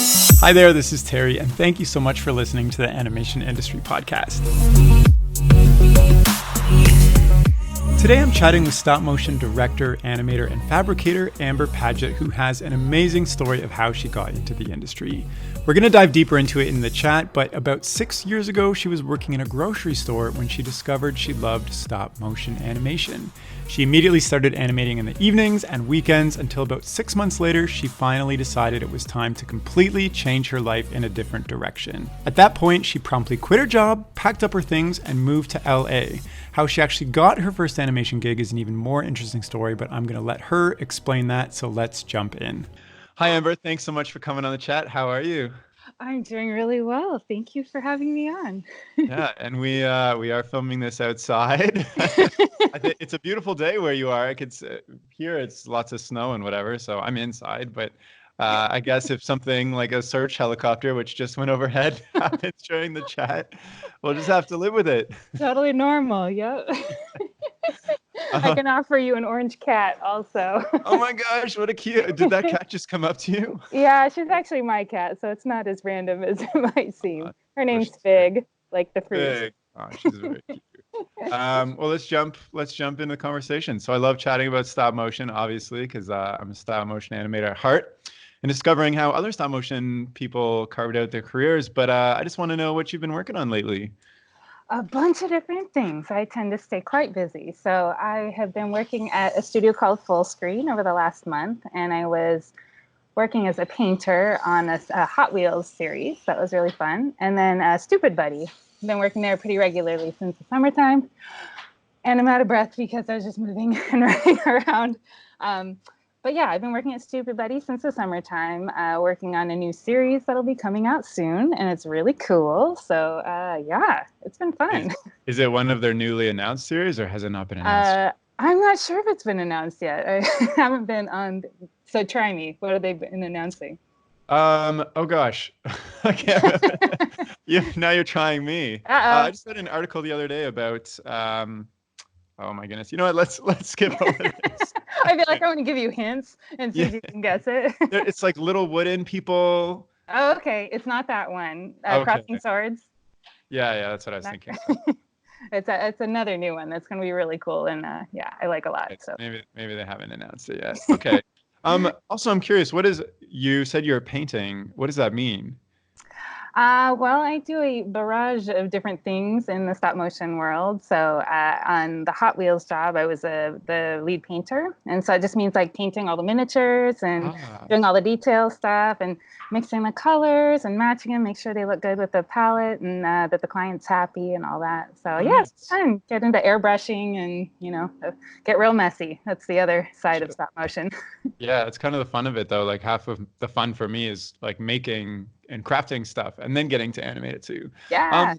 Hi there, this is Terry, and thank you so much for listening to the Animation Industry Podcast. Today I'm chatting with stop motion director, animator, and fabricator Amber Padgett, who has an amazing story of how she got into the industry. We're going to dive deeper into it in the chat, but about 6 years ago, she was working in a grocery store when she discovered she loved stop motion animation. She immediately started animating in the evenings and weekends until about 6 months later, she finally decided it was time to completely change her life in a different direction. At that point, she promptly quit her job, packed up her things, and moved to LA. How she actually got her first animation gig is an even more interesting story, but I'm going to let her explain that, so let's jump in. Hi, Amber. Thanks so much for coming on the chat. How are you? I'm doing really well. Thank you for having me on. Yeah, and we are filming this outside. I think it's a beautiful day where you are. I could here it's lots of snow and whatever, so I'm inside. But I guess if something like a search helicopter, which just went overhead, happens during the chat, we'll just have to live with it. Totally normal. Yep. I can offer you an orange cat also. Oh my gosh, what a cute. Did that cat just come up to you? Yeah, she's actually my cat, so it's not as random as it might seem. Her name's Fig, like the fruit. Fig. Oh, she's very cute. Well, let's jump into the conversation. So I love chatting about stop motion, obviously, because I'm a stop motion animator at heart, and discovering how other stop motion people carved out their careers. But I just want to know what you've been working on lately. A bunch of different things. I tend to stay quite busy. So I have been working at a studio called FullScreen over the last month, and I was working as a painter on a Hot Wheels series. That was really fun. And then Stoopid Buddies. I've been working there pretty regularly since the summertime. And I'm out of breath because I was just moving and running around. But yeah, I've been working at Stoopid Buddies since the summertime, working on a new series that'll be coming out soon, and it's really cool. So yeah, it's been fun. Is it one of their newly announced series, or has it not been announced? I'm not sure if it's been announced yet. I haven't been on. So try me. What have they been announcing? Oh gosh, I can't remember. Now you're trying me. I just read an article the other day about. Oh my goodness! You know what? Let's skip over this. I feel like I want to give you hints and see if you can guess it. It's like little wooden people. Oh, okay. It's not that one. Okay. Crossing Swords. Yeah, that's what I was thinking. It's another new one that's going to be really cool, and yeah, I like a lot. So maybe they haven't announced it yet. Okay. Also, I'm curious. You said you're painting? What does that mean? Well, I do a barrage of different things in the stop motion world. So on the Hot Wheels job, I was the lead painter. And so it just means like painting all the miniatures and doing all the detail stuff and mixing the colors and matching them, make sure they look good with the palette and that the client's happy and all that. So yeah, it's fun. Get into airbrushing and, get real messy. That's the other side of stop motion. Yeah, it's kind of the fun of it, though. Like half of the fun for me is like making and crafting stuff and then getting to animate it too. Yeah.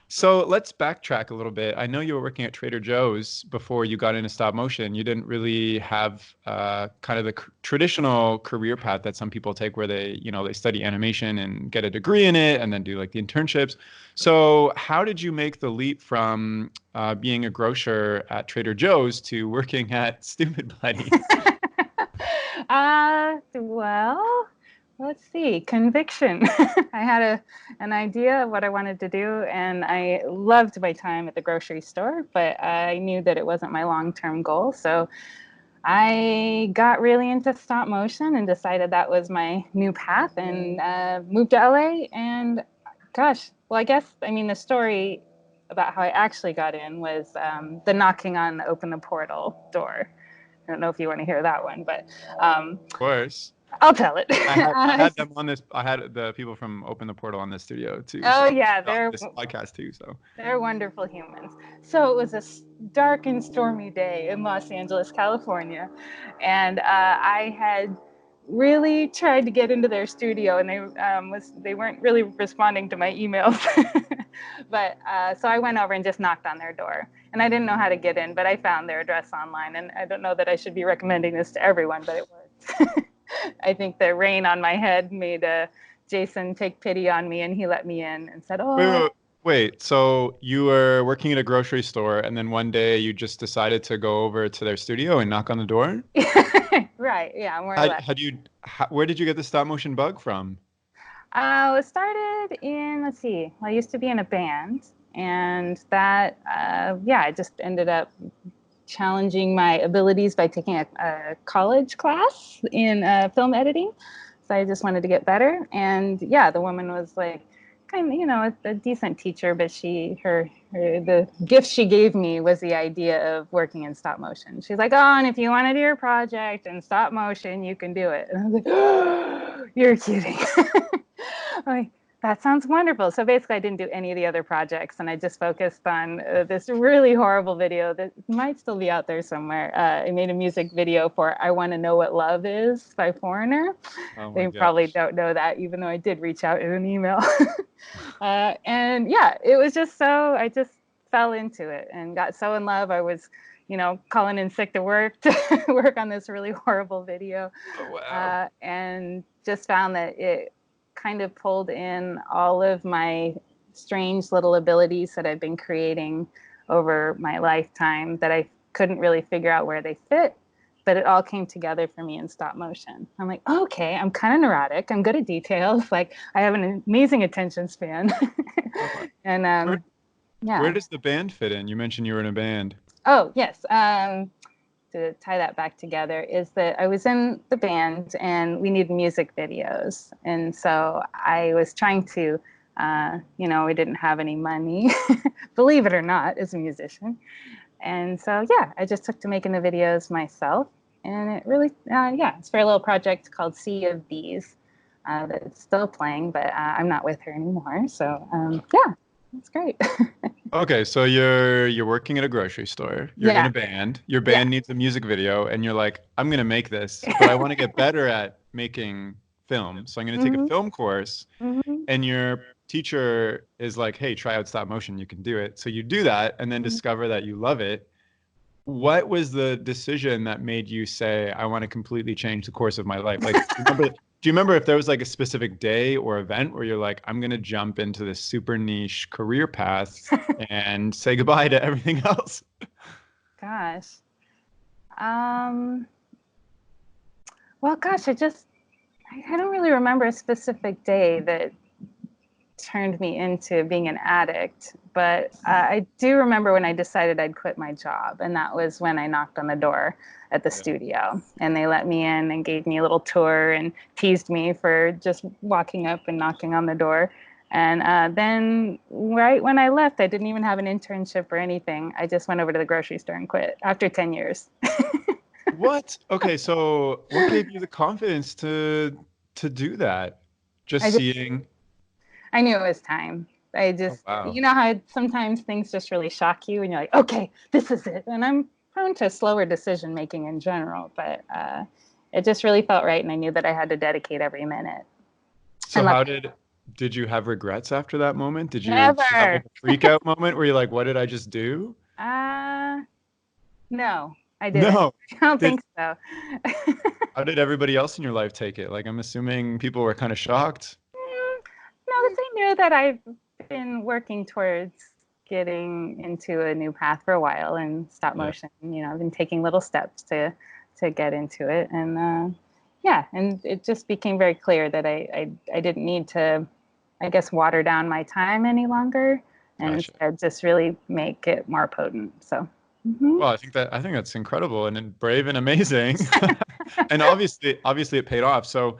So let's backtrack a little bit. I know you were working at Trader Joe's before you got into stop motion. You didn't really have kind of the traditional career path that some people take where they study animation and get a degree in it and then do like the internships. So how did you make the leap from being a grocer at Trader Joe's to working at Stoopid Buddies? Well, let's see, conviction. I had an idea of what I wanted to do, and I loved my time at the grocery store, but I knew that it wasn't my long-term goal. So I got really into stop motion and decided that was my new path, and moved to LA. And gosh, well, the story about how I actually got in was the knocking on the Open the Portal door. I don't know if you want to hear that one, but of course. I'll tell it. I had them on this. I had the people from Open the Portal on this studio too. Oh yeah, they're this podcast too. So they're wonderful humans. So it was a dark and stormy day in Los Angeles, California, and I had really tried to get into their studio, and they weren't really responding to my emails. But so I went over and just knocked on their door, and I didn't know how to get in, but I found their address online, and I don't know that I should be recommending this to everyone, but it worked. I think the rain on my head made Jason take pity on me, and he let me in and said, "Oh." Wait. So you were working at a grocery store, and then one day you just decided to go over to their studio and knock on the door? Right. Yeah. More or less. Where did you get the stop motion bug from? It started in, let's see, well, I used to be in a band, and that, yeah, I just ended up challenging my abilities by taking a college class in film editing. So I just wanted to get better. And yeah, the woman was like, kind of, a decent teacher, but the gift she gave me was the idea of working in stop motion. She's like, oh, and if you want to do your project in stop motion, you can do it. And I was like, oh, you're kidding. I'm like, that sounds wonderful. So basically, I didn't do any of the other projects, and I just focused on this really horrible video that might still be out there somewhere. I made a music video for "I Want to Know What Love Is" by Foreigner. Oh my They gosh. probably don't know that, even though I did reach out in an email. And yeah, it was just so, I just fell into it and got so in love. I was, calling in sick to work to work on this really horrible video. Oh, wow. And just found that it kind of pulled in all of my strange little abilities that I've been creating over my lifetime that I couldn't really figure out where they fit, but it all came together for me in stop motion. I'm like, okay, I'm kind of neurotic. I'm good at details. Like, I have an amazing attention span. Oh, And where yeah. does the band fit in? You mentioned you were in a band. Oh, yes. To tie that back together is that I was in the band and we needed music videos. And so I was trying to, we didn't have any money, believe it or not, as a musician. And so, yeah, I just took to making the videos myself. And it really, it's for a little project called Sea of Bees that's still playing, but I'm not with her anymore. So, yeah, it's great. Okay, so you're working at a grocery store. You're in Yeah, a band. Your yeah. band needs a music video, and you're like, I'm gonna make this, but I want to get better at making film. So I'm gonna take a Hmm. film course. Hmm. And your teacher is like, hey, try out stop motion. You can do it. So you do that and then discover that you love it. What was the decision that made you say, I want to completely change the course of my life? Like, do you remember if there was like a specific day or event where you're like, I'm going to jump into this super niche career path and say goodbye to everything else? Gosh. Um, well, gosh, I don't really remember a specific day that turned me into being an addict, but I do remember when I decided I'd quit my job, and that was when I knocked on the door at the Yeah. studio, and they let me in and gave me a little tour and teased me for just walking up and knocking on the door. And then right when I left, I didn't even have an internship or anything. I just went over to the grocery store and quit after 10 years. What? Okay, so what gave you the confidence to do that? Just I just seeing. I knew it was time. I Oh, just, wow. you know how sometimes things just really shock you and you're like, okay, this is it. And I'm prone to slower decision making in general, but it just really felt right. And I knew that I had to dedicate every minute. So And how luckily, did you have regrets after that moment? Did you have like never. a freak out moment where you're like, what did I just do? Uh, no, I didn't. No. I don't Did think so. How did everybody else in your life take it? Like I'm assuming people were kind of shocked. No, because they knew that I've been working towards getting into a new path for a while in stop Yeah. motion. I've been taking little steps to get into it, and yeah, and it just became very clear that I didn't need to, I guess, water down my time any longer, and Gotcha. instead just really make it more potent. So. Well, I think that's incredible and brave and amazing. And obviously it paid off. So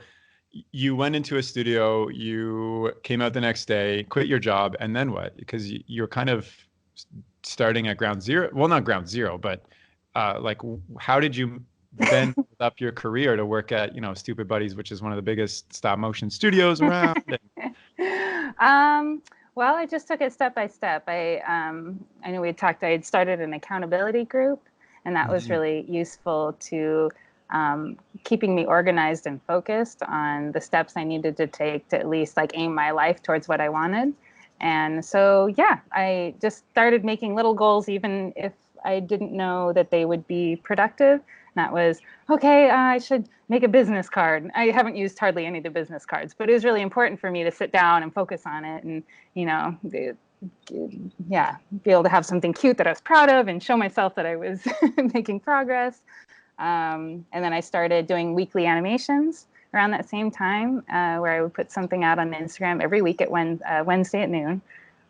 you went into a studio, you came out the next day, quit your job, and then what? Because you're kind of starting at ground zero. Well, not ground zero, but like how did you then build up your career to work at, Stoopid Buddies, which is one of the biggest stop motion studios around? um, well, I just took it step by step. I know I had started an accountability group, and that was Mhm. really useful to keeping me organized and focused on the steps I needed to take to at least like aim my life towards what I wanted. And so, yeah, I just started making little goals, even if I didn't know that they would be productive. And that was, okay, I should make a business card. I haven't used hardly any of the business cards, but it was really important for me to sit down and focus on it and, yeah, be able to have something cute that I was proud of and show myself that I was making progress. And then I started doing weekly animations. around that same time, where I would put something out on Instagram every week at Wednesday at noon.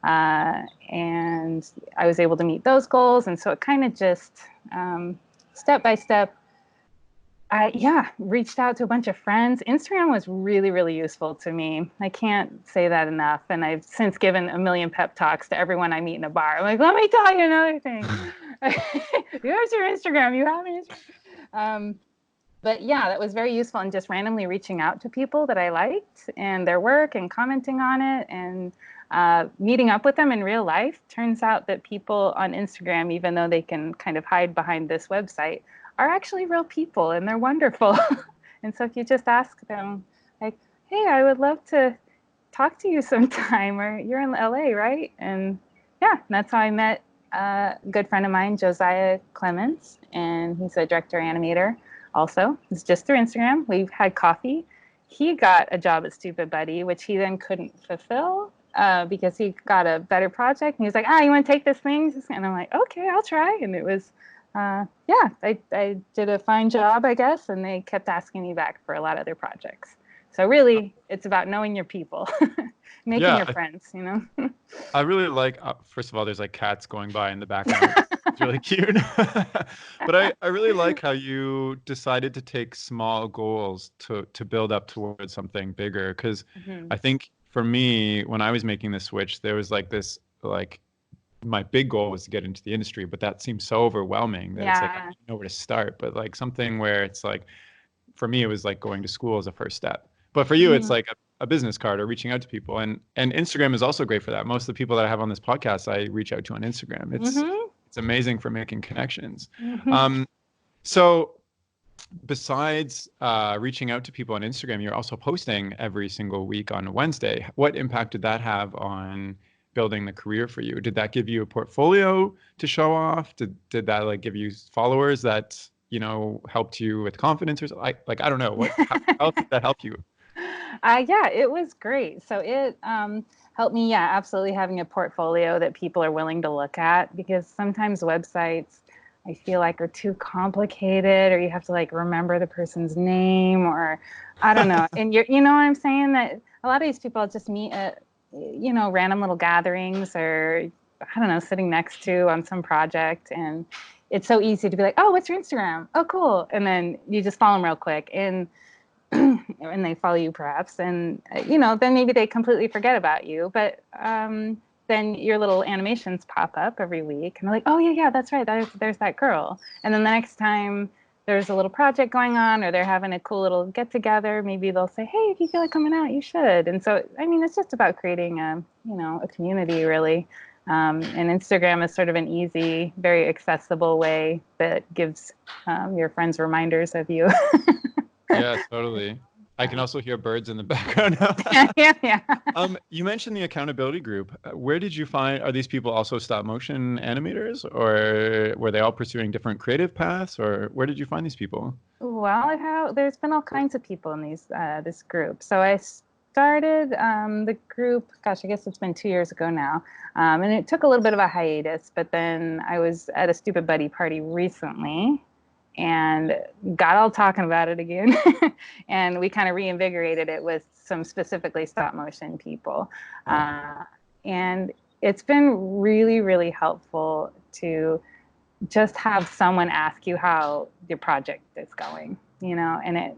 And I was able to meet those goals. And so it kind of just step by step, I reached out to a bunch of friends. Instagram was really, really useful to me. I can't say that enough. And I've since given a million pep talks to everyone I meet in a bar. I'm like, let me tell you another thing. Here's your Instagram. You have an Instagram. But yeah, that was very useful, and just randomly reaching out to people that I liked and their work and commenting on it and meeting up with them in real life. Turns out that people on Instagram, even though they can kind of hide behind this website, are actually real people, and they're wonderful. And so if you just ask them, like, hey, I would love to talk to you sometime, or you're in LA, right? And yeah, that's how I met a good friend of mine, Josiah Clements, and he's a director animator also. It's just through Instagram. We've had coffee. He got a job at Stoopid Buddy, which he then couldn't fulfill because he got a better project. And he was like, you want to take this thing? And I'm like, okay, I'll try. And it was, I did a fine job, I guess. And they kept asking me back for a lot of their projects. So really, it's about knowing your people, making your friends, you know? I really like, first of all, there's like cats going by in the background. It's really cute. But I really like how you decided to take small goals to build up towards something bigger. Because I think for me, when I was making the switch, there was like this, like, my big goal was to get into the industry, but that seems so overwhelming that it's like, I don't know where to start. But like something where it's like, for me, it was like going to school as a first step. But for you, it's like a business card or reaching out to people. And Instagram is also great for that. Most of the people that I have on this podcast, I reach out to on Instagram. It's amazing for making connections. So besides reaching out to people on Instagram, you're also posting every single week on a Wednesday. What impact did that have on building the career for you? Did that give you a portfolio to show off? Did that like give you followers that, you know, helped you with confidence or something? Like I don't know. How did that help you? Yeah, it was great. So it helped me, absolutely, having a portfolio that people are willing to look at, because sometimes websites I feel like are too complicated, or you have to like remember the person's name, or I don't know. And you know what I'm saying? That a lot of these people just meet at, you know, random little gatherings, or I don't know, sitting next to on some project, and it's so easy to be like, oh, what's your Instagram? Oh, cool. And then you just follow them real quick, and they follow you perhaps, and you know, then maybe they completely forget about you, but then your little animations pop up every week and they're like, oh yeah, that's right, there's that girl. And then the next time there's a little project going on, or they're having a cool little get together, maybe they'll say, hey, if you feel like coming out, you should. And so I mean, it's just about creating a community, really. And Instagram is sort of an easy, very accessible way that gives your friends reminders of you. Yeah, totally. I can also hear birds in the background now. Yeah. You mentioned the accountability group. Where did you find, are these people also stop motion animators, or were they all pursuing different creative paths, or where did you find these people? Well, there's been all kinds of people in this group. So I started the group, gosh, I guess it's been 2 years ago now. And it took a little bit of a hiatus, but then I was at a Stoopid Buddy party recently and got all talking about it again. And we kind of reinvigorated it with some specifically stop motion people. And it's been really, really helpful to just have someone ask you how your project is going, you know, and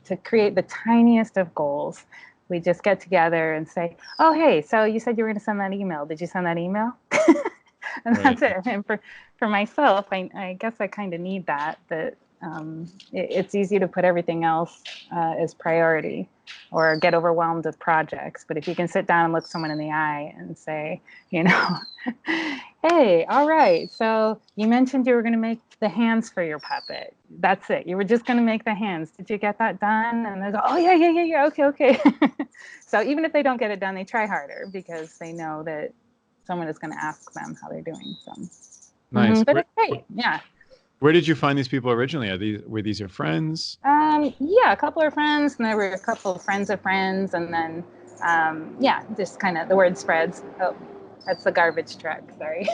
to create the tiniest of goals. We just get together and say, oh, hey, so you said you were going to send that email. Did you send that email? And Right. that's it. And for myself, I guess I kind of need that it's easy to put everything else as priority or get overwhelmed with projects. But if you can sit down and look someone in the eye and say, you know, hey, all right, so you mentioned you were going to make the hands for your puppet. That's it. You were just going to make the hands. Did you get that done? And they go, oh, yeah. Okay. So even if they don't get it done, they try harder because they know that someone is going to ask them how they're doing. So Nice. but it's great. Yeah. Where did you find these people originally? Were these your friends? Yeah, a couple of friends, and there were a couple of friends of friends, and then just kind of the word spreads. Oh, that's the garbage truck. Sorry.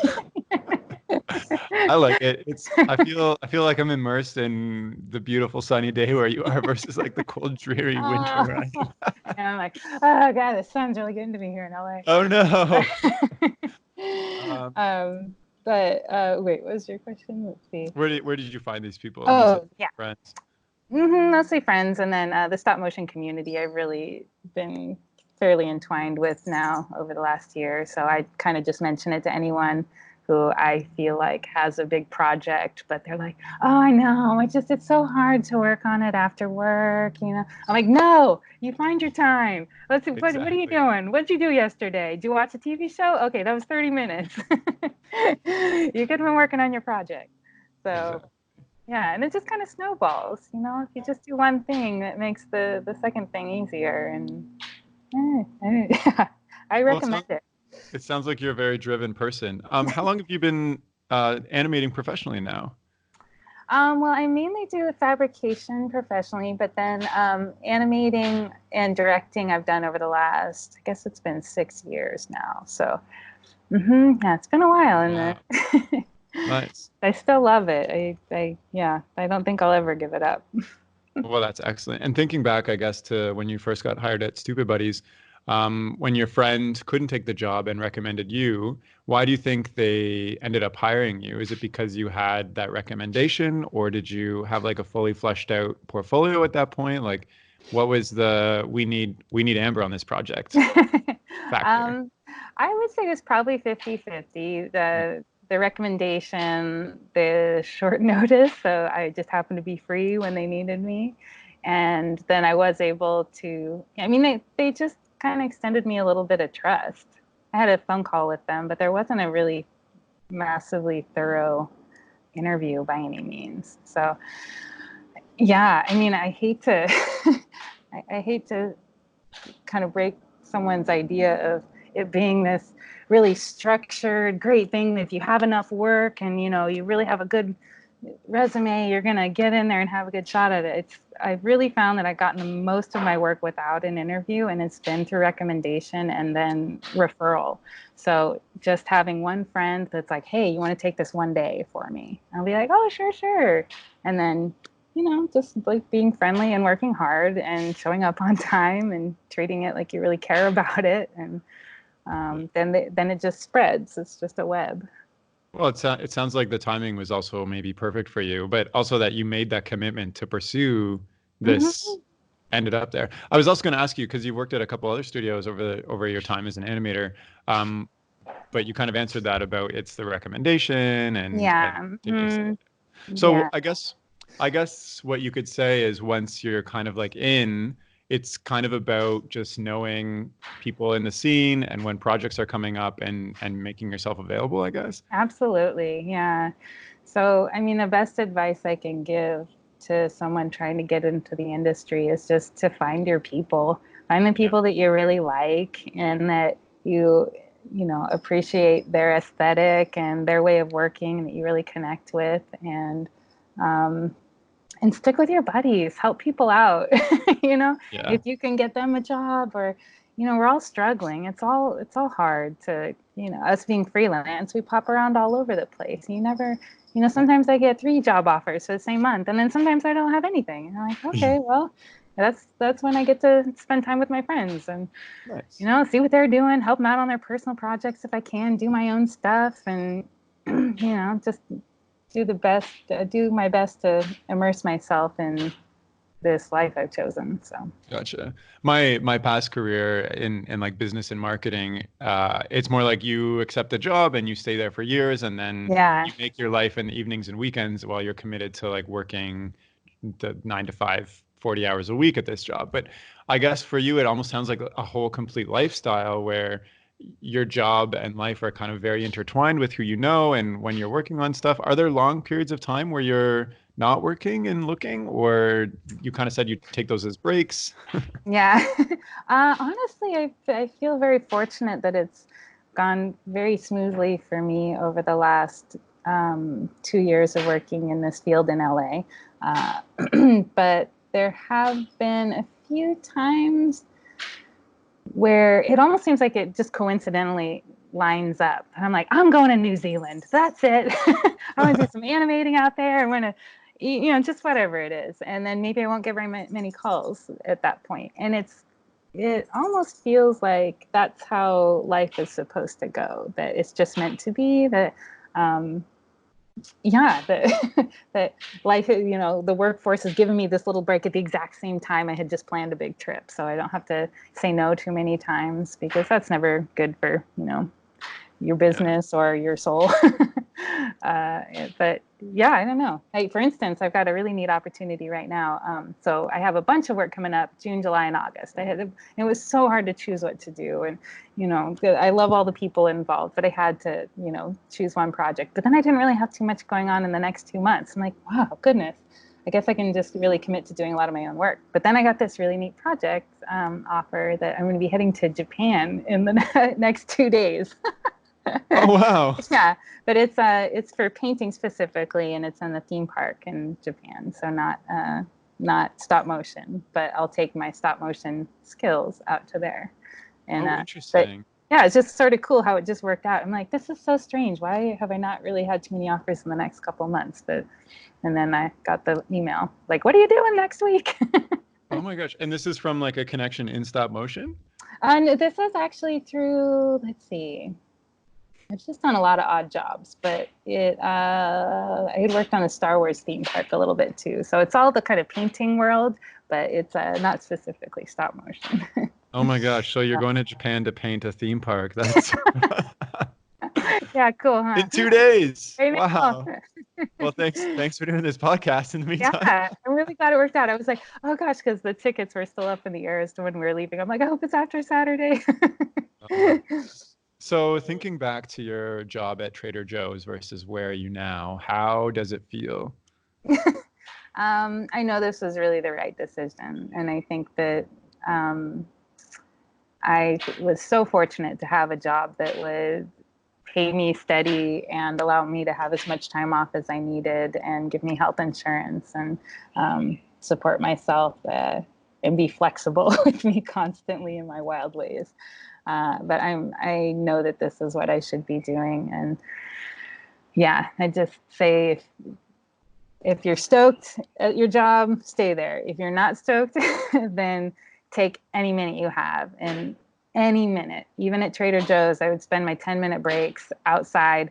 I like it. I feel like I'm immersed in the beautiful sunny day where you are versus like the cold, dreary winter where I Oh, and I'm like, oh God, the sun's really getting to me here in Oh no. LA. Um, um, but wait, what was your question? Let's see. where did you find these people? You said Oh, yeah. friends. Mostly friends, and then the stop motion community I've really been fairly entwined with now over the last year. So I kind of just mention it to anyone who I feel like has a big project, but they're like, "Oh, I know, it's so hard to work on it after work." I'm like, "No, you find your time. Let's see, what are you Exactly. doing? What did you do yesterday? Did you watch a TV show? Okay, that was 30 minutes. You could have been working on your project." So. Exactly. Yeah, and it just kind of snowballs, If you just do one thing, that makes the second thing easier, and yeah, I Well, it recommend sounds, it. it sounds like you're a very driven person. How long have you been animating professionally now? Well, I mainly do fabrication professionally, but then animating and directing I've done over the last, I guess it's been 6 years now. So, yeah, it's been a while, and Wow. Nice. I still love it. Yeah, I don't think I'll ever give it up. Well, that's excellent. And thinking back, I guess, to when you first got hired at Stoopid Buddies, when your friend couldn't take the job and recommended you, why do you think they ended up hiring you? Is it because you had that recommendation, or did you have like a fully fleshed out portfolio at that point? Like, what was the we need Amber on this project factor? um, I would say it was probably 50-50. The recommendation, the short notice. So I just happened to be free when they needed me. And then I was able to, I mean, they just kind of extended me a little bit of trust. I had a phone call with them, but there wasn't a really massively thorough interview by any means. So yeah, I mean, I hate to, I hate to kind of break someone's idea of it being this really structured, great thing. If you have enough work and you really have a good resume, you're gonna get in there and have a good shot at it. I've really found that I've gotten most of my work without an interview, and it's been through recommendation and then referral. So just having one friend that's like, "Hey, you want to take this one day for me?" I'll be like, "Oh, sure, sure," and then just like being friendly and working hard and showing up on time and treating it like you really care about it, and then it just spreads. It's just a web. Well, it sounds like the timing was also maybe perfect for you, but also that you made that commitment to pursue this Hmm. ended up there. I was also going to ask you because you worked at a couple other studios over your time as an animator, um, but you kind of answered that about it's the recommendation and Yeah. taking stuff. So Yeah. I guess what you could say is once you're kind of like in, it's kind of about just knowing people in the scene and when projects are coming up and making yourself available, I guess. Absolutely. Yeah. So, I mean, the best advice I can give to someone trying to get into the industry is just to find your people. Find the Yeah. people that you really like and that appreciate their aesthetic and their way of working that you really connect with, um, and stick with your buddies. Help people out. you know, Yeah. if you can get them a job, or we're all struggling. It's all hard to, us being freelance. We pop around all over the place. You never, sometimes I get 3 job offers for the same month, and then sometimes I don't have anything. And I'm like, okay, well, that's when I get to spend time with my friends and Nice. see what they're doing, help them out on their personal projects if I can, do my own stuff, and just do my best to immerse myself in this life I've chosen. So Gotcha. My past career in like business and marketing, it's more like you accept a job and you stay there for years, and then yeah, you make your life in the evenings and weekends while you're committed to like working the 9 to 5, 40 hours a week at this job. But I guess for you, it almost sounds like a whole complete lifestyle where your job and life are kind of very intertwined with who you know and when you're working on stuff. Are there long periods of time where you're not working and looking, or you kind of said you take those as breaks? yeah. Honestly, I feel very fortunate that it's gone very smoothly for me over the last 2 years of working in this field in LA. But there have been a few times where it almost seems like it just coincidentally lines up. And I'm like, I'm going to New Zealand. That's it. I want to do some animating out there. I want to, just whatever it is. And then maybe I won't get very many calls at that point. And it almost feels like that's how life is supposed to go, that it's just meant to be, that, that, that life, the workforce has given me this little break at the exact same time I had just planned a big trip. So I don't have to say no too many times, because that's never good for, your business or your soul. But yeah, I don't know. For instance, I've got a really neat opportunity right now. So I have a bunch of work coming up June, July, and August. It was so hard to choose what to do. And, I love all the people involved, but I had to, choose one project. But then I didn't really have too much going on in the next 2 months. I'm like, wow, goodness. I guess I can just really commit to doing a lot of my own work. But then I got this really neat project offer that I'm going to be heading to Japan in the next 2 days. Oh, wow. Yeah, but it's for painting specifically, and it's in the theme park in Japan, so not stop motion, but I'll take my stop motion skills out to there. And interesting. Yeah, it's just sort of cool how it just worked out. I'm like, this is so strange. Why have I not really had too many offers in the next couple of months? And then I got the email, like, what are you doing next week? Oh my gosh. And this is from like a connection in stop motion? And this is actually through, let's see, I've just done a lot of odd jobs, but I had worked on a Star Wars theme park a little bit too. So it's all the kind of painting world, but it's not specifically stop motion. Oh my gosh. So you're going to Japan to paint a theme park. That's yeah, cool, huh? In 2 days. Wow. Well, thanks for doing this podcast in the meantime. Yeah, I'm really glad it worked out. I was like, oh gosh, because the tickets were still up in the air as to when we were leaving. I'm like, I hope it's after Saturday. So thinking back to your job at Trader Joe's versus where are you now, how does it feel? I know this was really the right decision. And I think that I was so fortunate to have a job that would pay me steady and allow me to have as much time off as I needed and give me health insurance and support myself and be flexible with me constantly in my wild ways. But I know that this is what I should be doing. And yeah, I just say if you're stoked at your job, stay there. If you're not stoked, then take any minute you have. And any minute, even at Trader Joe's, I would spend my 10-minute breaks outside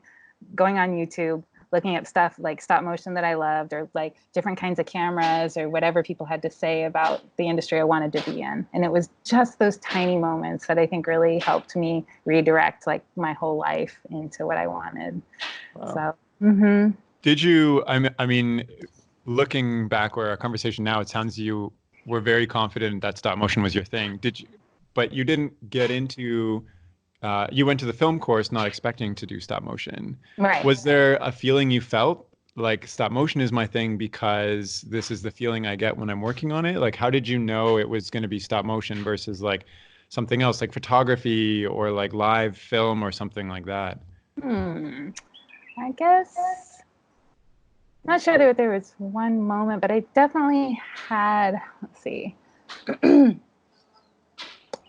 going on YouTube, looking up stuff like stop motion that I loved, or like different kinds of cameras, or whatever people had to say about the industry I wanted to be in. And it was just those tiny moments that I think really helped me redirect like my whole life into what I wanted. Wow. So, Did you, I mean, looking back where our conversation now, it sounds you were very confident that stop motion was your thing. But you didn't get into, you went to the film course not expecting to do stop motion. Right. Was there a feeling you felt like stop motion is my thing because this is the feeling I get when I'm working on it? Like, how did you know it was going to be stop motion versus like something else, like photography or like live film or something like that? I guess, I'm not sure there was one moment, but I definitely had, let's see.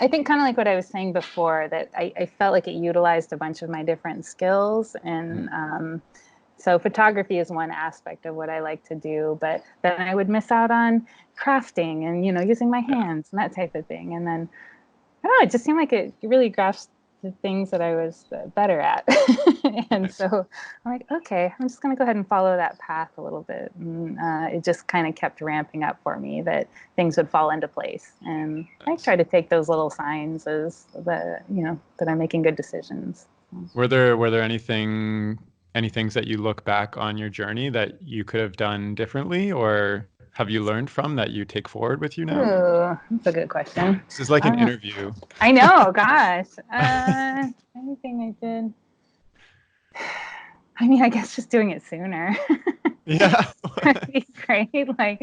I think kind of like what I was saying before, that I felt like it utilized a bunch of my different skills. And so photography is one aspect of what I like to do, but then I would miss out on crafting and, using my hands and that type of thing. And then, I don't know, it just seemed like it really grasped the things that I was better at. And so I'm like, okay, I'm just going to go ahead and follow that path a little bit. And it just kind of kept ramping up for me that things would fall into place. And I try to take those little signs as that I'm making good decisions. Were there any things that you look back on your journey that you could have done differently, or have you learned from that you take forward with you now? Ooh, that's a good question. This is like an interview. I know, gosh. Anything I did? I mean, I guess just doing it sooner. Yeah. That'd be great. Like,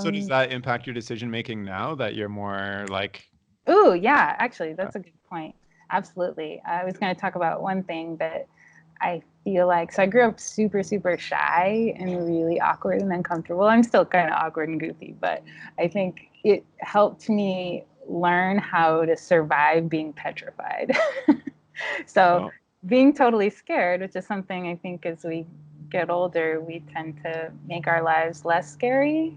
so does that impact your decision making now that you're more like? Ooh, yeah, actually, that's a good point. Absolutely. I was going to talk about one thing that I feel like, so I grew up super, super shy and really awkward and uncomfortable. I'm still kind of awkward and goofy, but I think it helped me learn how to survive being petrified. So Oh, being totally scared, which is something I think as we get older, we tend to make our lives less scary.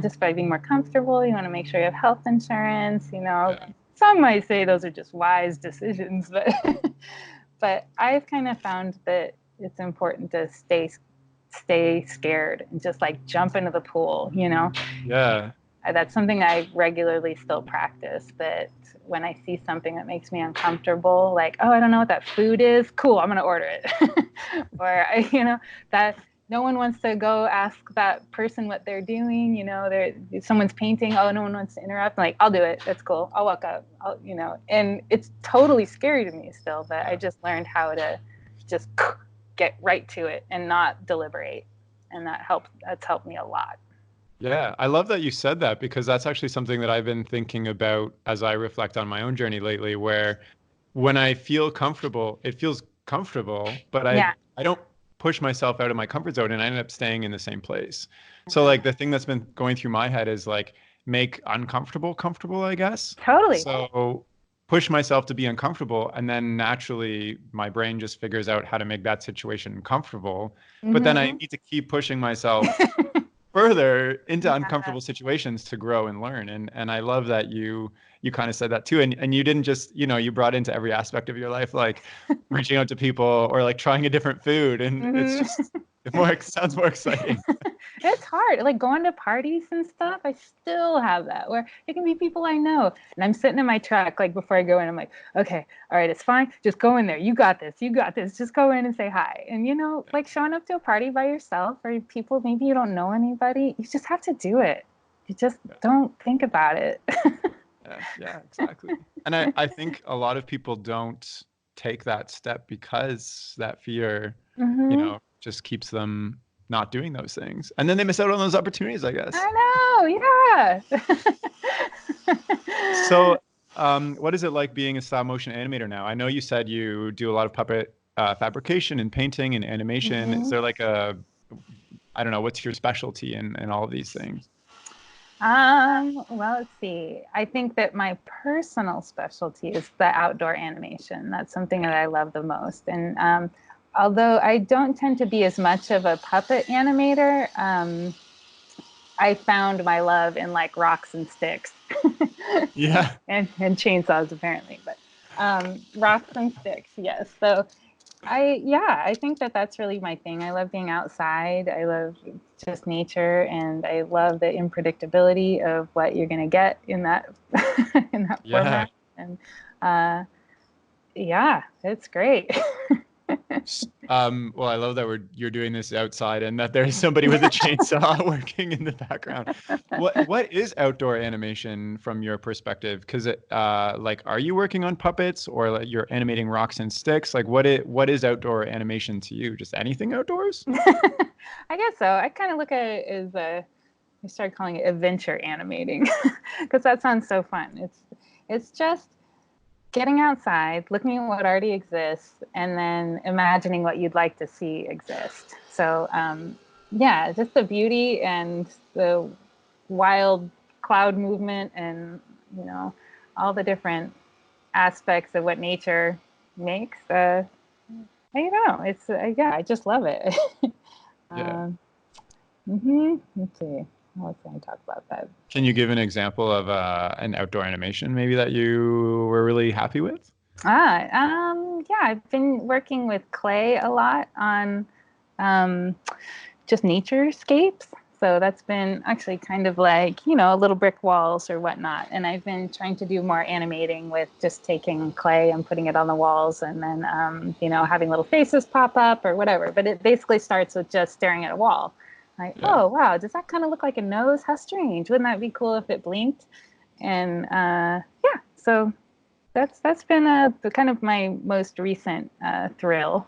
Just by being more comfortable, you want to make sure you have health insurance. yeah. Some might say those are just wise decisions, but but I've kind of found that it's important to stay scared and just like jump into the pool. Yeah. That's something I regularly still practice. That when I see something that makes me uncomfortable, like, oh, I don't know what that food is, cool, I'm gonna order it. Or that no one wants to go ask that person what they're doing. Someone's painting, oh, no one wants to interrupt. I'm like, I'll do it, that's cool, I'll walk up. And it's totally scary to me still, but I Yeah. just learned how to just get right to it and not deliberate, and that's helped me a lot. Yeah, I love that you said that because that's actually something that I've been thinking about as I reflect on my own journey lately, where when I feel comfortable, it feels comfortable, but I Yeah. I don't push myself out of my comfort zone and I end up staying in the same place. So like the thing that's been going through my head is like make uncomfortable comfortable, I guess. Totally. So push myself to be uncomfortable and then naturally my brain just figures out how to make that situation comfortable. But then I Mm-hmm. need to keep pushing myself further into Yeah. uncomfortable situations to grow and learn. And I love that you kind of said that too. And you didn't just, you brought into every aspect of your life, like reaching out to people or like trying a different food. And it's Mm-hmm. just it sounds more exciting. It's hard. Like going to parties and stuff, I still have that where it can be people I know. And I'm sitting in my truck, like before I go in, I'm like, okay, all right, it's fine. Just go in there. You got this. You got this. Just go in and say hi. And, like showing up to a party by yourself or people, maybe you don't know anybody, you just have to do it. You just Yeah, don't think about it. yeah, yeah, exactly. And I think a lot of people don't take that step because that fear, Hmm. just keeps them not doing those things. And then they miss out on those opportunities, I guess. I know. So, Yeah. what is it like being a stop motion animator now? I know you said you do a lot of puppet fabrication and painting and animation. Is Hmm. there like I don't know, what's your specialty in all of these things? Well, let's see. I think that my personal specialty is the outdoor animation. That's something that I love the most. And although I don't tend to be as much of a puppet animator, I found my love in like rocks and sticks Yeah. and chainsaws, apparently. But rocks and sticks, yes. So I think that that's really my thing. I love being outside. I love just nature, and I love the unpredictability of what you're going to get in that in that Yeah. format. And uh, yeah, it's great. Well, I love that you're doing this outside and that there's somebody with a chainsaw working in the background. What is outdoor animation from your perspective? Because like, are you working on puppets or like you're animating rocks and sticks? Like, what is outdoor animation to you? Just anything outdoors? I guess so. I kind of look at it as I started calling it adventure animating because that sounds so fun. It's just getting outside, looking at what already exists, and then imagining what you'd like to see exist. So, yeah, just the beauty and the wild cloud movement and, you know, all the different aspects of what nature makes. I don't know. Yeah, I just love it. Yeah. um, Let's see. What can I talk about that? Can you give an example of an outdoor animation maybe that you were really happy with? Yeah, I've been working with clay a lot on um, just naturescapes. So that's been actually kind of like, little brick walls or whatnot. And I've been trying to do more animating with just taking clay and putting it on the walls and then, having little faces pop up or whatever. But it basically starts with just staring at a wall. Like, Yeah. oh, wow, does that kind of look like a nose? How strange. Wouldn't that be cool if it blinked? And yeah, so that's been the kind of my most recent thrill,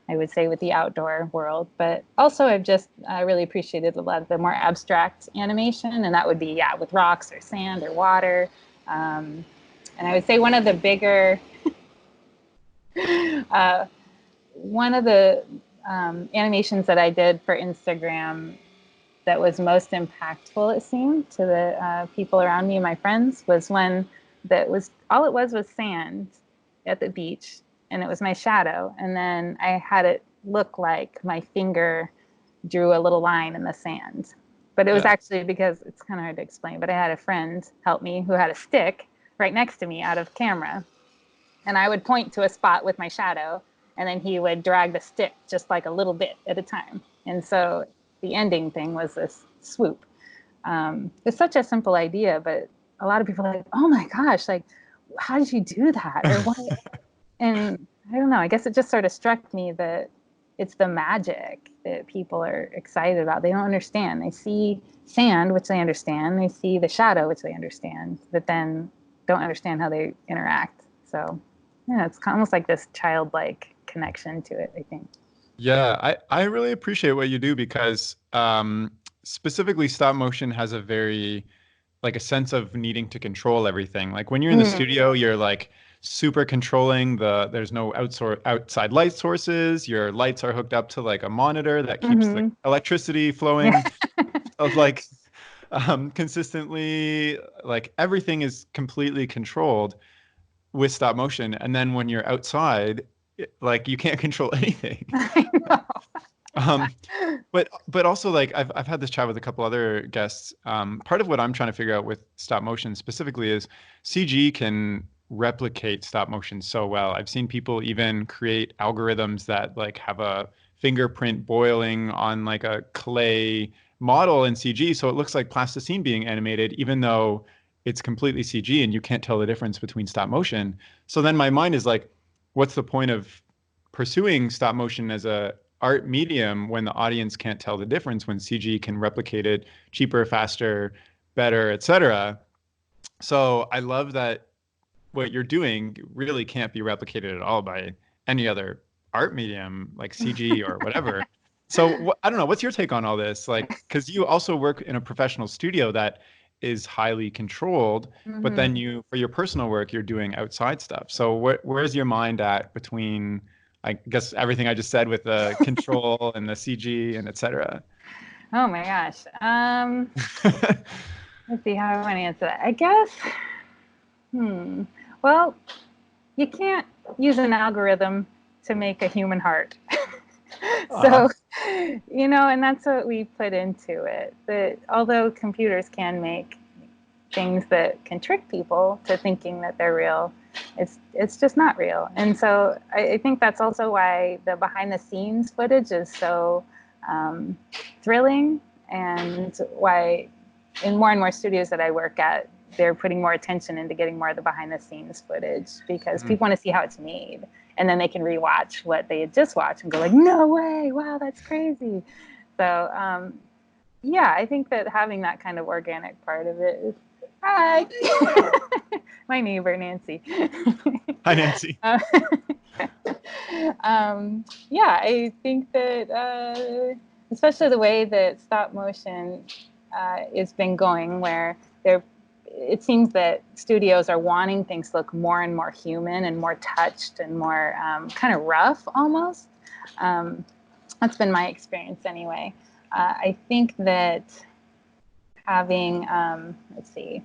I would say, with the outdoor world. But also, I've just really appreciated a lot of the more abstract animation, and that would be with rocks or sand or water. Um, and I would say uh, one of the animations that I did for Instagram that was most impactful, it seemed, to the people around me and my friends was one that was all it was sand at the beach, and it was my shadow. And then I had it look like my finger drew a little line in the sand. But it was actually because it's kind of hard to explain, but I had a friend help me who had a stick right next to me out of camera. And I would point to a spot with my shadow, and then he would drag the stick just like a little bit at a time. And so the ending thing was this swoop. It's such a simple idea, but a lot of people are like, oh my gosh, like, how did you do that? Or what? And I don't know, I guess it just sort of struck me that it's the magic that people are excited about. They don't understand. They see sand, which they understand. They see the shadow, which they understand, but then don't understand how they interact. So, yeah, it's almost like this childlike connection to it, I think. Yeah, I really appreciate what you do because specifically stop motion has a very like a sense of needing to control everything. Like when you're in the studio, you're like super controlling there's no outside light sources. Your lights are hooked up to like a monitor that keeps the electricity flowing of like consistently, like everything is completely controlled with stop motion. And then when you're outside, like you can't control anything. I know. But also like I've had this chat with a couple other guests. Part of what I'm trying to figure out with stop motion specifically is CG can replicate stop motion so well. I've seen people even create algorithms that like have a fingerprint boiling on like a clay model in CG, so it looks like plasticine being animated, even though it's completely CG and you can't tell the difference between stop motion. So then my mind is like, what's the point of pursuing stop motion as a art medium when the audience can't tell the difference, when CG can replicate it cheaper, faster, better, etc. So I love that what you're doing really can't be replicated at all by any other art medium like CG or whatever. So I don't know, what's your take on all this? Like, because you also work in a professional studio that is highly controlled, but then you, for your personal work, you're doing outside stuff. So where's your mind at between, I guess, everything I just said with the control and the CG and etc.? Oh my gosh. Let's see, how I want to answer that. I guess, well, you can't use an algorithm to make a human heart. So, and that's what we put into it. That although computers can make things that can trick people to thinking that they're real, it's just not real. And so I think that's also why the behind the scenes footage is so thrilling, and why in more and more studios that I work at, they're putting more attention into getting more of the behind the scenes footage, because people want to see how it's made. And then they can rewatch what they had just watched and go like, no way, wow, that's crazy. So, yeah, I think that having that kind of organic part of it is, hi, my neighbor, Nancy. Hi, Nancy. Yeah, I think that especially the way that stop motion has been going, where it seems that studios are wanting things to look more and more human and more touched and more kind of rough almost. That's been my experience anyway. I think that having, let's see,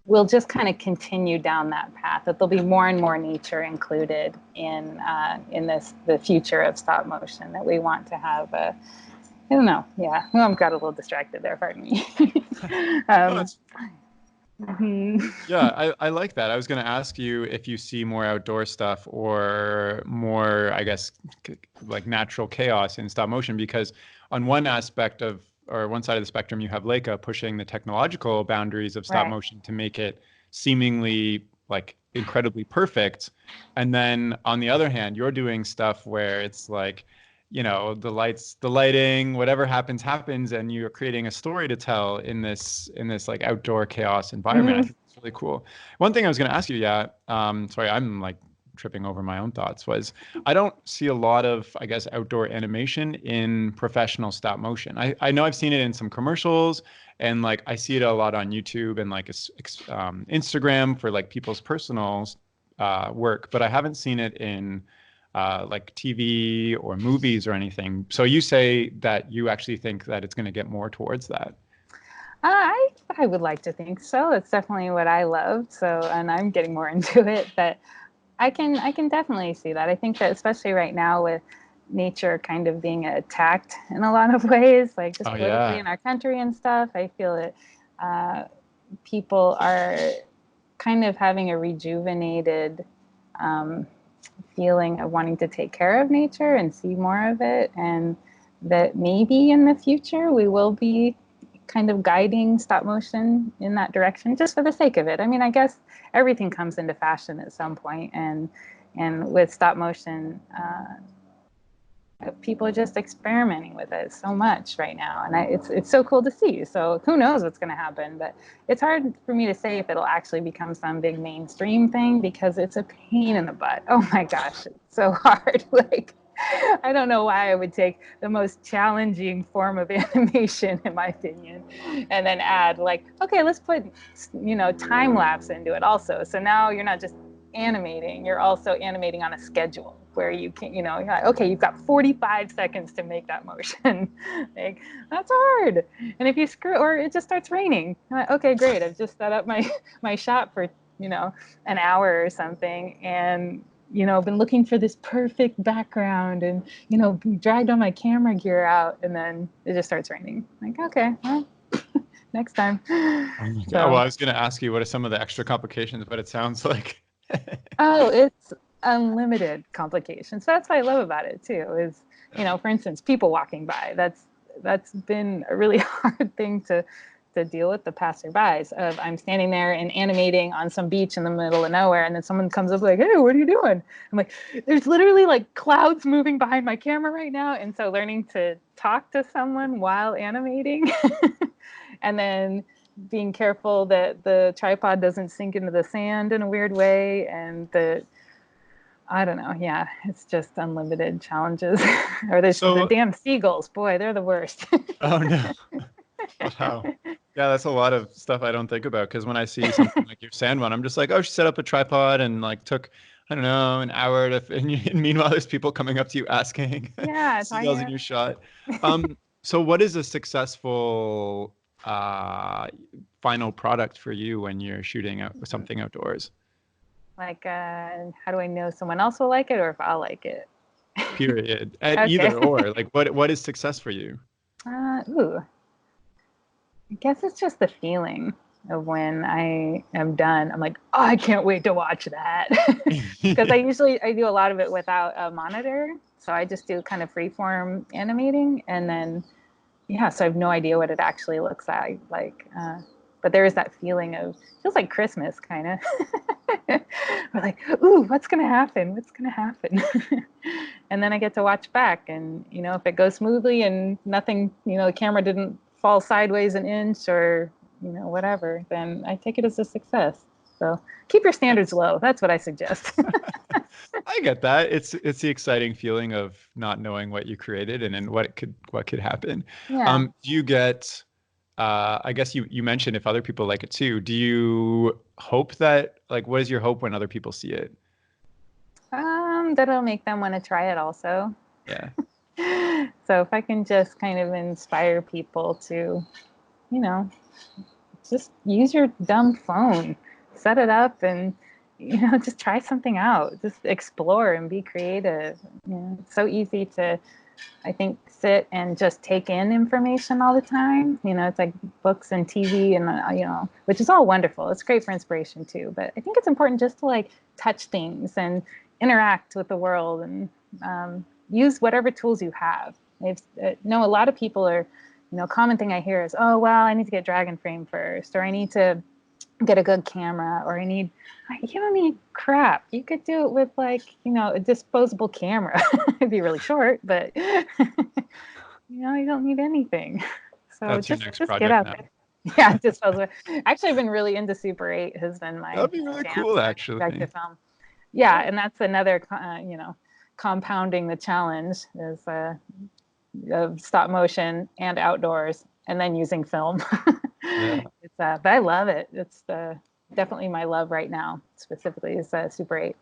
we'll just kind of continue down that path, that there'll be more and more nature included in the future of stop motion, that we want to have I don't know. Yeah. Well, I got a little distracted there. Pardon me. Yeah, I like that. I was going to ask you if you see more outdoor stuff or more, I guess, like natural chaos in stop motion, because on one aspect of, or one side of the spectrum, you have Leica pushing the technological boundaries of stop motion to make it seemingly like incredibly perfect. And then on the other hand, you're doing stuff where it's like, the lights, the lighting, whatever happens, and you're creating a story to tell in this like outdoor chaos environment. I think it's really cool. One thing I was going to ask you, sorry, I'm like tripping over my own thoughts, was I don't see a lot of, I guess, outdoor animation in professional stop motion. I know I've seen it in some commercials, and like I see it a lot on YouTube and like Instagram for like people's personal work, but I haven't seen it in like TV or movies or anything. So you say that you actually think that it's going to get more towards that. I would like to think so. It's definitely what I love. So, and I'm getting more into it. But I can definitely see that. I think that especially right now with nature kind of being attacked in a lot of ways, like just Oh politically yeah. in our country and stuff, I feel that uh, people are kind of having a rejuvenated um, feeling of wanting to take care of nature and see more of it, and that maybe in the future we will be kind of guiding stop motion in that direction just for the sake of it. I mean, I guess everything comes into fashion at some point, and with stop motion, people are just experimenting with it so much right now, and it's so cool to see. So who knows what's going to happen? But it's hard for me to say if it'll actually become some big mainstream thing because it's a pain in the butt. Oh my gosh, it's so hard. Like I don't know why I would take the most challenging form of animation, in my opinion, and then add like, okay, let's put time lapse into it also. So now you're not just animating, you're also animating on a schedule where you can, you're like, okay, you've got 45 seconds to make that motion. Like, that's hard. And if you screw, or it just starts raining. Like, okay, great. I've just set up my shot for, an hour or something. And, been looking for this perfect background and, dragged all my camera gear out and then it just starts raining. Like, okay, well, next time. Oh my God. Well, So, I was going to ask you what are some of the extra complications, but it sounds like. oh, it's unlimited complications. That's what I love about it too. Is for instance, people walking by. That's been a really hard thing to deal with. The passerbys of I'm standing there and animating on some beach in the middle of nowhere, and then someone comes up like, "Hey, what are you doing?" I'm like, "There's literally like clouds moving behind my camera right now," and so learning to talk to someone while animating, and then being careful that the tripod doesn't sink into the sand in a weird way, and the I don't know. Yeah, it's just unlimited challenges. Or there's the So, damn seagulls. Boy, they're the worst. oh no. Wow. Yeah, that's a lot of stuff I don't think about because when I see something like your sand one, I'm just like, oh, she set up a tripod and like took, I don't know, an hour to, and meanwhile, there's people coming up to you asking Yeah, seagulls in talking your shot. So what is a successful uh, final product for you when you're shooting out something outdoors? like, how do I know someone else will like it or if I'll like it? Period. At Okay. either or, like what is success for you? Ooh, I guess it's just the feeling of when I am done. I'm like, oh, I can't wait to watch that. Because I do a lot of it without a monitor. So I just do kind of freeform animating and then yeah, so I have no idea what it actually looks but there is that feeling of feels like Christmas kind of. We're like, ooh, what's gonna happen? What's gonna happen? And then I get to watch back, and if it goes smoothly and nothing, the camera didn't fall sideways an inch or whatever, then I take it as a success. So keep your standards low. That's what I suggest. I get that. It's the exciting feeling of not knowing what you created and then what could happen. Yeah. Do you get I guess you mentioned if other people like it too. Do you hope that like what is your hope when other people see it? That'll make them want to try it also. Yeah. So if I can just kind of inspire people to, you know, just use your dumb phone, set it up and, just try something out. Just explore and be creative. It's so easy to, I think, sit and just take in information all the time. It's like books and TV and, which is all wonderful. It's great for inspiration too. But I think it's important just to like touch things and interact with the world and use whatever tools you have. A lot of people are, common thing I hear is, oh, well, I need to get Dragon Frame first, or I need to get a good camera, or you don't need crap. You could do it with like, a disposable camera. It'd be really short, but you don't need anything. So That's your just next just get project out now. there. Yeah, disposable. Actually, I've been really into Super 8 has been my That'd be really jam cool for actually. objective film. Yeah, and that's another, compounding the challenge is of stop motion and outdoors, and then using film. Yeah. But I love it. It's definitely my love right now. Specifically, is Super 8.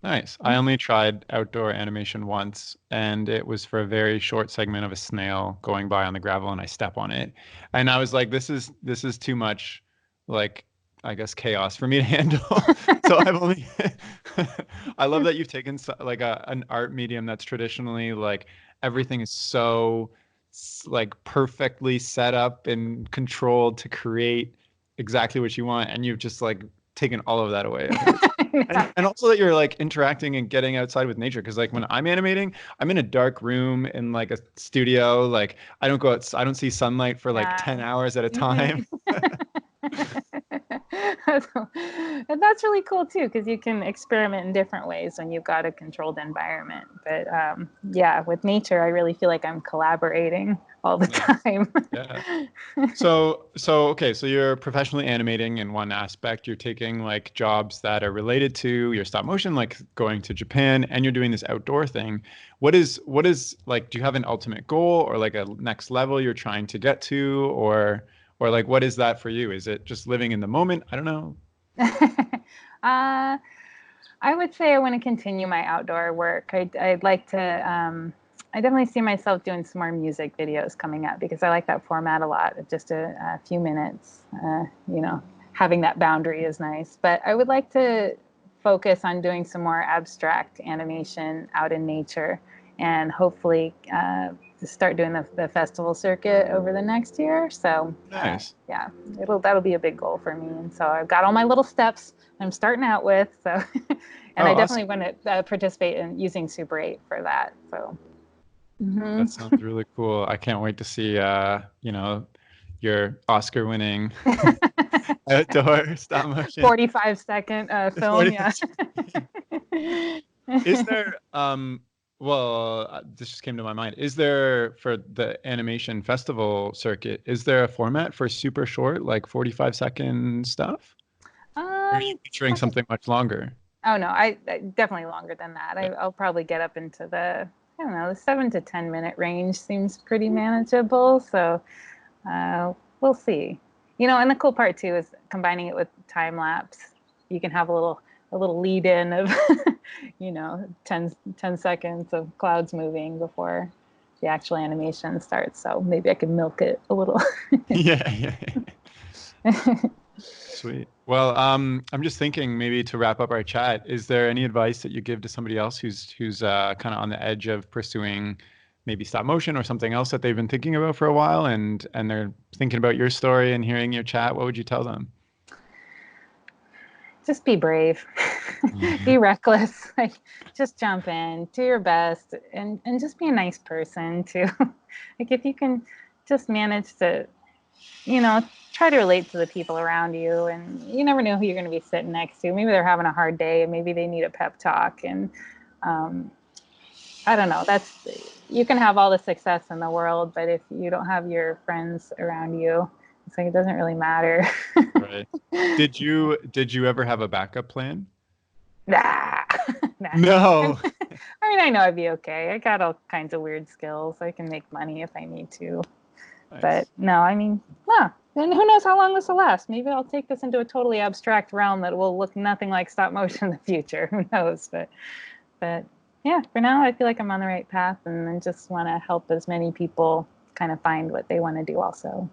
Nice. I only tried outdoor animation once, and it was for a very short segment of a snail going by on the gravel, and I step on it, and I was like, "This is too much, like, I guess chaos for me to handle." So I've only. I love that you've taken like an art medium that's traditionally like everything is so like perfectly set up and controlled to create exactly what you want, and you've just like taken all of that away. I think it's and also that you're like interacting and getting outside with nature because like when I'm animating, I'm in a dark room in like a studio. Like I don't go out, I don't see sunlight for like Yeah. 10 hours at a time. Mhm. And that's really cool too, because you can experiment in different ways when you've got a controlled environment. But yeah, with nature, I really feel like I'm collaborating all the Nice. time. Yeah. So okay, so you're professionally animating in one aspect. You're taking like jobs that are related to your stop motion, like going to Japan, and you're doing this outdoor thing. What is like, do you have an ultimate goal or like a next level you're trying to get to, or like what is that for you? Is it just living in the moment? I don't know. uh, I would say I want to continue my outdoor work. I'd like to, I definitely see myself doing some more music videos coming up because I like that format a lot. Just a few minutes, having that boundary is nice. But I would like to focus on doing some more abstract animation out in nature and hopefully start doing the festival circuit over the next year. So Nice. yeah, that'll be a big goal for me. And so I've got all my little steps I'm starting out with. So, and Oh, I awesome. definitely want to participate in using Super 8 for that. So, That sounds really cool. I can't wait to see your Oscar winning outdoor stop motion. 45-second It's film. Yeah. 45 seconds. Is there well, this just came to my mind. Is there for the animation festival circuit, is there a format for super short, like 45-second stuff? Or are you um, featuring like, something much longer? oh no, I definitely longer than that. Yeah. I'll probably get up into I don't know, the 7 to 10 minute range seems pretty manageable. So we'll see. And the cool part too is combining it with time lapse. You can have a little lead in of 10 seconds of clouds moving before the actual animation starts. So maybe I can milk it a little. Yeah, yeah. Sweet. Well, I'm just thinking maybe to wrap up our chat, is there any advice that you give to somebody else who's kind of on the edge of pursuing maybe stop motion or something else that they've been thinking about for a while and they're thinking about your story and hearing your chat? What would you tell them? Just be brave, be reckless, like just jump in, do your best, and just be a nice person too. Like if you can just manage to try to relate to the people around you. And you never know who you're going to be sitting next to. Maybe they're having a hard day and maybe they need a pep talk. And um, I don't know. You can have all the success in the world, but if you don't have your friends around you, it's like it doesn't really matter. Right. Did you ever have a backup plan? Nah, nah. No. I mean, I know I'd be okay. I got all kinds of weird skills. I can make money if I need to. But Nice. no, I mean, no. And who knows how long this will last? Maybe I'll take this into a totally abstract realm that will look nothing like stop motion in the future. Who knows? But yeah, for now, I feel like I'm on the right path, and I just want to help as many people kind of find what they want to do. Also,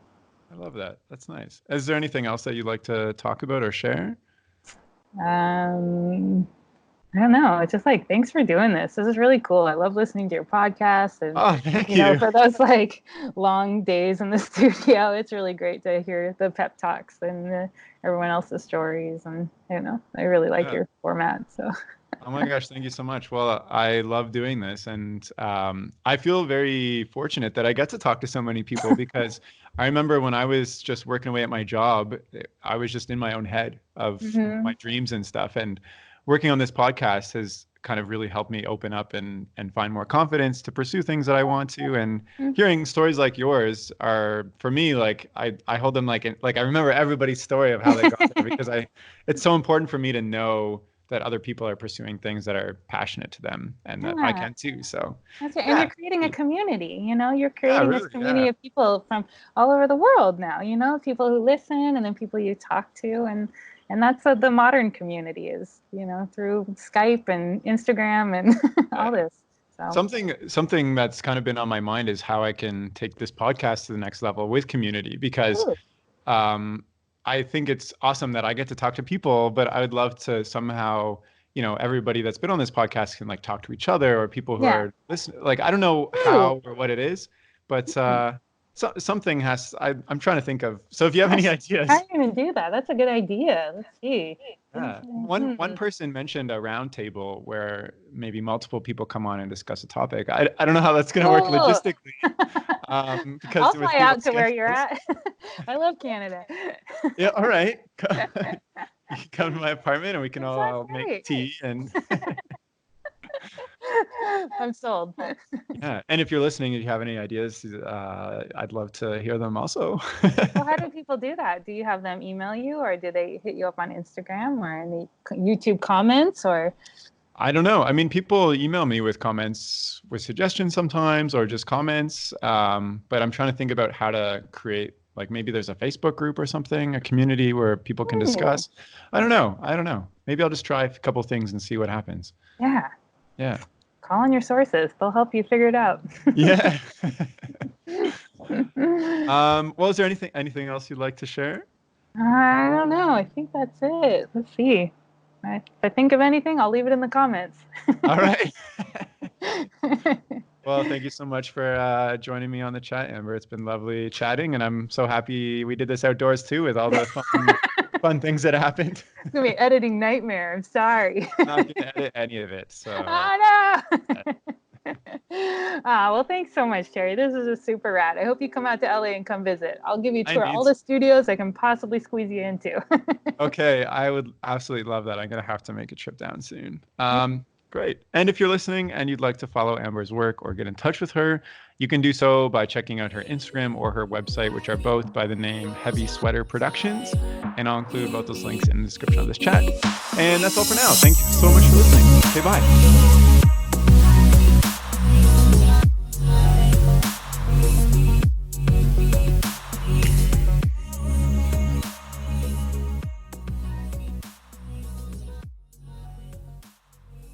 I love that. That's nice. Is there anything else that you'd like to talk about or share? um, I don't know. It's just like thanks for doing this. This is really cool. I love listening to your podcast, and Oh, thank you. for those like long days in the studio, it's really great to hear the pep talks and everyone else's stories. And I really like Yeah. your format. So Oh my gosh, thank you so much. Well, I love doing this, and I feel very fortunate that I get to talk to so many people because I remember when I was just working away at my job, I was just in my own head of my hmm dreams and stuff, and working on this podcast has kind of really helped me open up and find more confidence to pursue things that I want to. And hearing stories like yours are for me like I hold them like I remember everybody's story of how they got there because I it's so important for me to know that other people are pursuing things that are passionate to them and that I Yeah. can too. So That's right. And yeah, you're creating a community, you're yeah, creating this really, community yeah. of people from all over the world now, people who listen and then people you talk to. And that's what the modern community is, through Skype and Instagram and Yeah. all this. So, Something that's kind of been on my mind is how I can take this podcast to the next level with community, because ooh, I think it's awesome that I get to talk to people, but I would love to somehow, everybody that's been on this podcast can like talk to each other, or people who yeah. are listening. Like, I don't know Ooh. how or what it is, but something has, I'm trying to think of. So if you have any ideas. How are you going to do that? That's a good idea. Let's see. Yeah. One person mentioned a round table where maybe multiple people come on and discuss a topic. I don't know how that's going to work Cool. logistically. Because I'll with fly out to people's where you're schedules. at. I love Canada. Yeah, all right. You can come to my apartment and we can That all sounds make great. tea and I'm sold. yeah. And if you're listening, if you have any ideas, I'd love to hear them also. Well, how do people do that? Do you have them email you, or do they hit you up on Instagram or in the YouTube comments, or? I don't know. I mean, people email me with comments, with suggestions sometimes, or just comments. But I'm trying to think about how to create, like, maybe there's a Facebook group or something, a community where people can discuss. I don't know. Maybe I'll just try a couple things and see what happens. Yeah. Yeah. Call on your sources. They'll help you figure it out. Yeah. Well, is there anything else you'd like to share? I don't know. I think that's it. Let's see. If I think of anything, I'll leave it in the comments. All right. Well, thank you so much for joining me on the chat, Amber. It's been lovely chatting, and I'm so happy we did this outdoors too with all the fun things that happened. It's going to be an editing nightmare. I'm sorry. I'm not going to edit any of it. So. Oh, no. Well, thanks so much, Terry. This is a super rad. I hope you come out to LA and come visit. I'll give you a tour of all the studios I can possibly squeeze you into. Okay, I would absolutely love that. I'm going to have to make a trip down soon. Great. And if you're listening and you'd like to follow Amber's work or get in touch with her, you can do so by checking out her Instagram or her website, which are both by the name Heavy Sweater Productions. And I'll include both those links in the description of this chat. And that's all for now. Thank you so much for listening. Okay, bye.